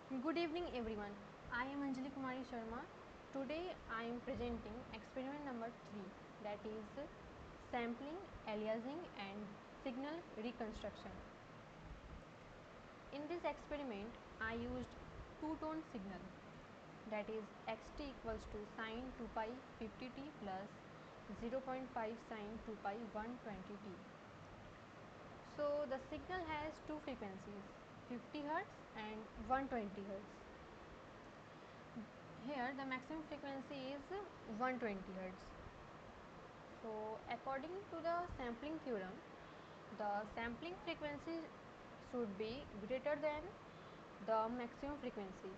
Good evening everyone. I am Anjali Kumari Sharma. Today I am presenting experiment number 3, that is sampling, aliasing and signal reconstruction. In this experiment I used two-tone signal, that is xt equals to sine 2 pi 50t plus 0.5 sine 2 pi 120t. So the signal has two frequencies, 50 Hz and 120 Hz. Here the maximum frequency is 120 Hz. So according to the sampling theorem, the sampling frequency should be greater than the maximum frequency,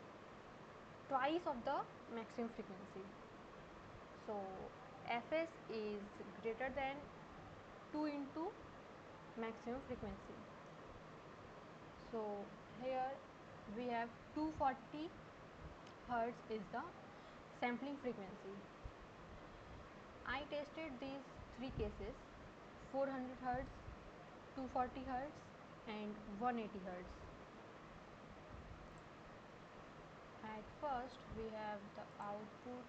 twice of the maximum frequency. So fs is greater than 2 into maximum frequency. So here we have 240 Hz is the sampling frequency. I tested these three cases, 400 Hz, 240 Hz and 180 Hz. At first we have the output.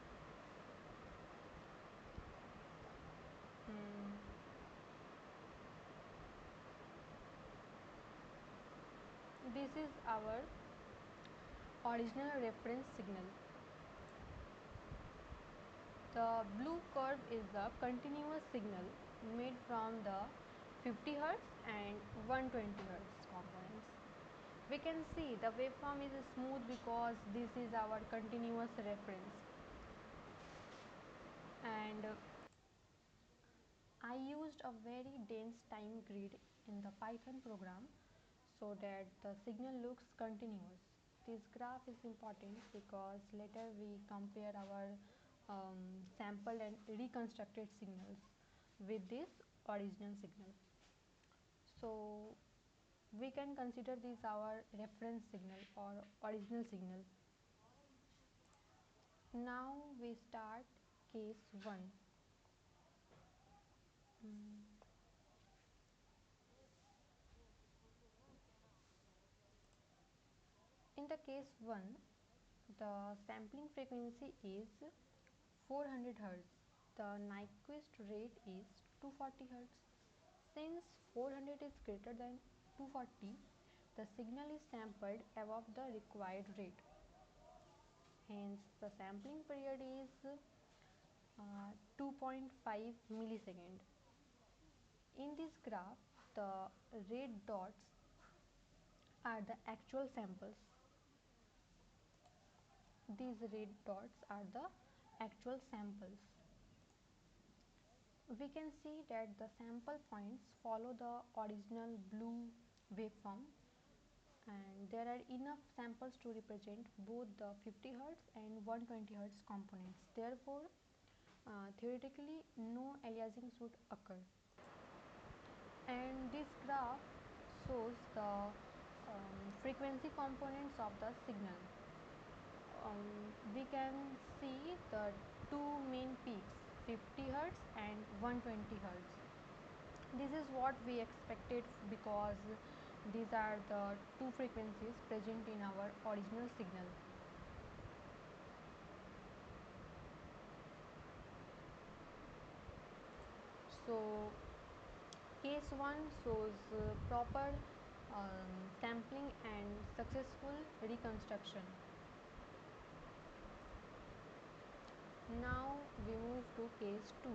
This is our original reference signal. The blue curve is the continuous signal made from the 50 Hz and 120 Hz components. We can see the waveform is smooth because this is our continuous reference. And I used a very dense time grid in the Python program so that the signal looks continuous. This graph is important because later we compare our sampled and reconstructed signals with this original signal. So we can consider this our reference signal or original signal. Now we start case 1. In the case 1, the sampling frequency is 400 Hz. The Nyquist rate is 240 Hz. Since 400 is greater than 240, the signal is sampled above the required rate. Hence, the sampling period is 2.5 millisecond. In this graph, the red dots are the actual samples. These red dots are the actual samples. We can see that the sample points follow the original blue waveform, and there are enough samples to represent both the 50 Hz and 120 Hz components. Therefore, theoretically no aliasing should occur. And this graph shows the frequency components of the signal. We can see the two main peaks, 50 Hz and 120 Hz. This is what we expected because these are the two frequencies present in our original signal. So case 1 shows proper sampling and successful reconstruction. Now we move to case 2.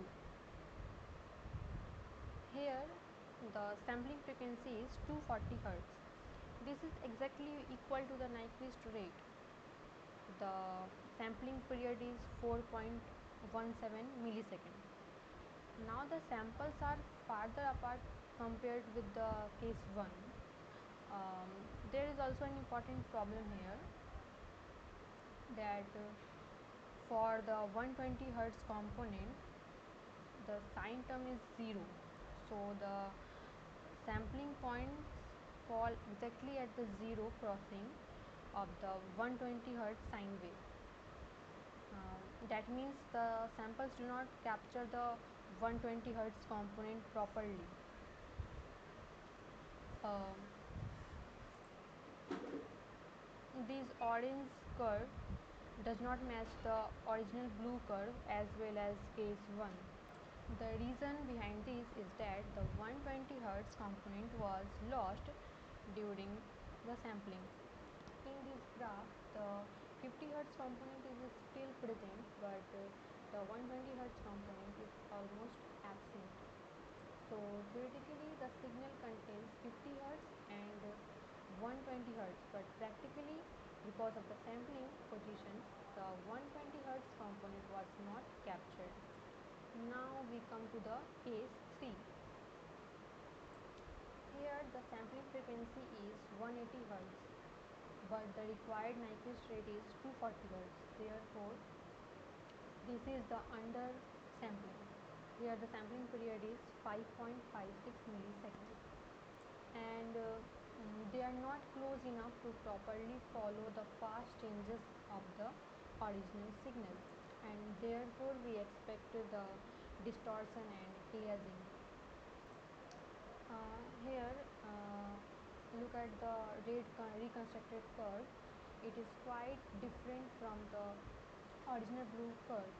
Here the sampling frequency is 240 Hz. This is exactly equal to the Nyquist rate. The sampling period is 4.17 millisecond. Now the samples are farther apart compared with the case 1. There is also an important problem here, that for the 120 Hz component the sine term is 0. So the sampling points fall exactly at the 0 crossing of the 120 Hz sine wave. That means the samples do not capture the 120 Hz component properly. this orange curve does not match the original blue curve as well as case 1. The reason behind this is that the 120 Hz component was lost during the sampling. In this graph, the 50 Hz component is still present, but the 120 Hz component is almost absent. So theoretically the signal contains 50 Hz and 120 Hz, but practically because of the sampling positions, the 120 Hz component was not captured. Now we come to the case 3. Here the sampling frequency is 180 Hz, but the required Nyquist rate is 240 Hz. Therefore, this is the under sampling. Here the sampling period is 5.56 milliseconds, and they are not close enough to properly follow the fast changes of the original signal, and therefore we expect the distortion and aliasing. Here look at the reconstructed curve. It is quite different from the original blue curve.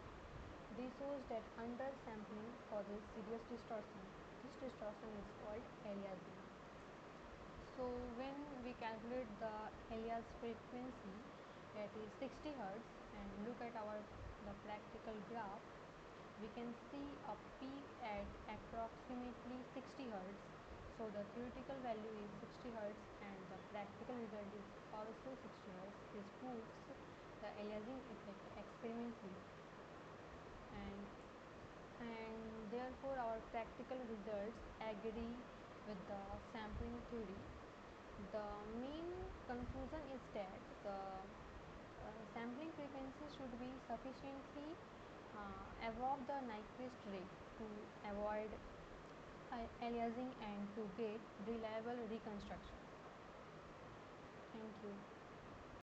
This shows that under sampling causes serious distortion. This distortion is called aliasing. So when we calculate the alias frequency, that is 60 Hz, and look at the practical graph, we can see a peak at approximately 60 Hz. So the theoretical value is 60 Hz and the practical result is also 60 Hz. This proves the aliasing effect experimentally, and therefore our practical results agree with the sampling theory. The main conclusion is that the sampling frequency should be sufficiently above the Nyquist rate to avoid aliasing and to get reliable reconstruction. Thank you.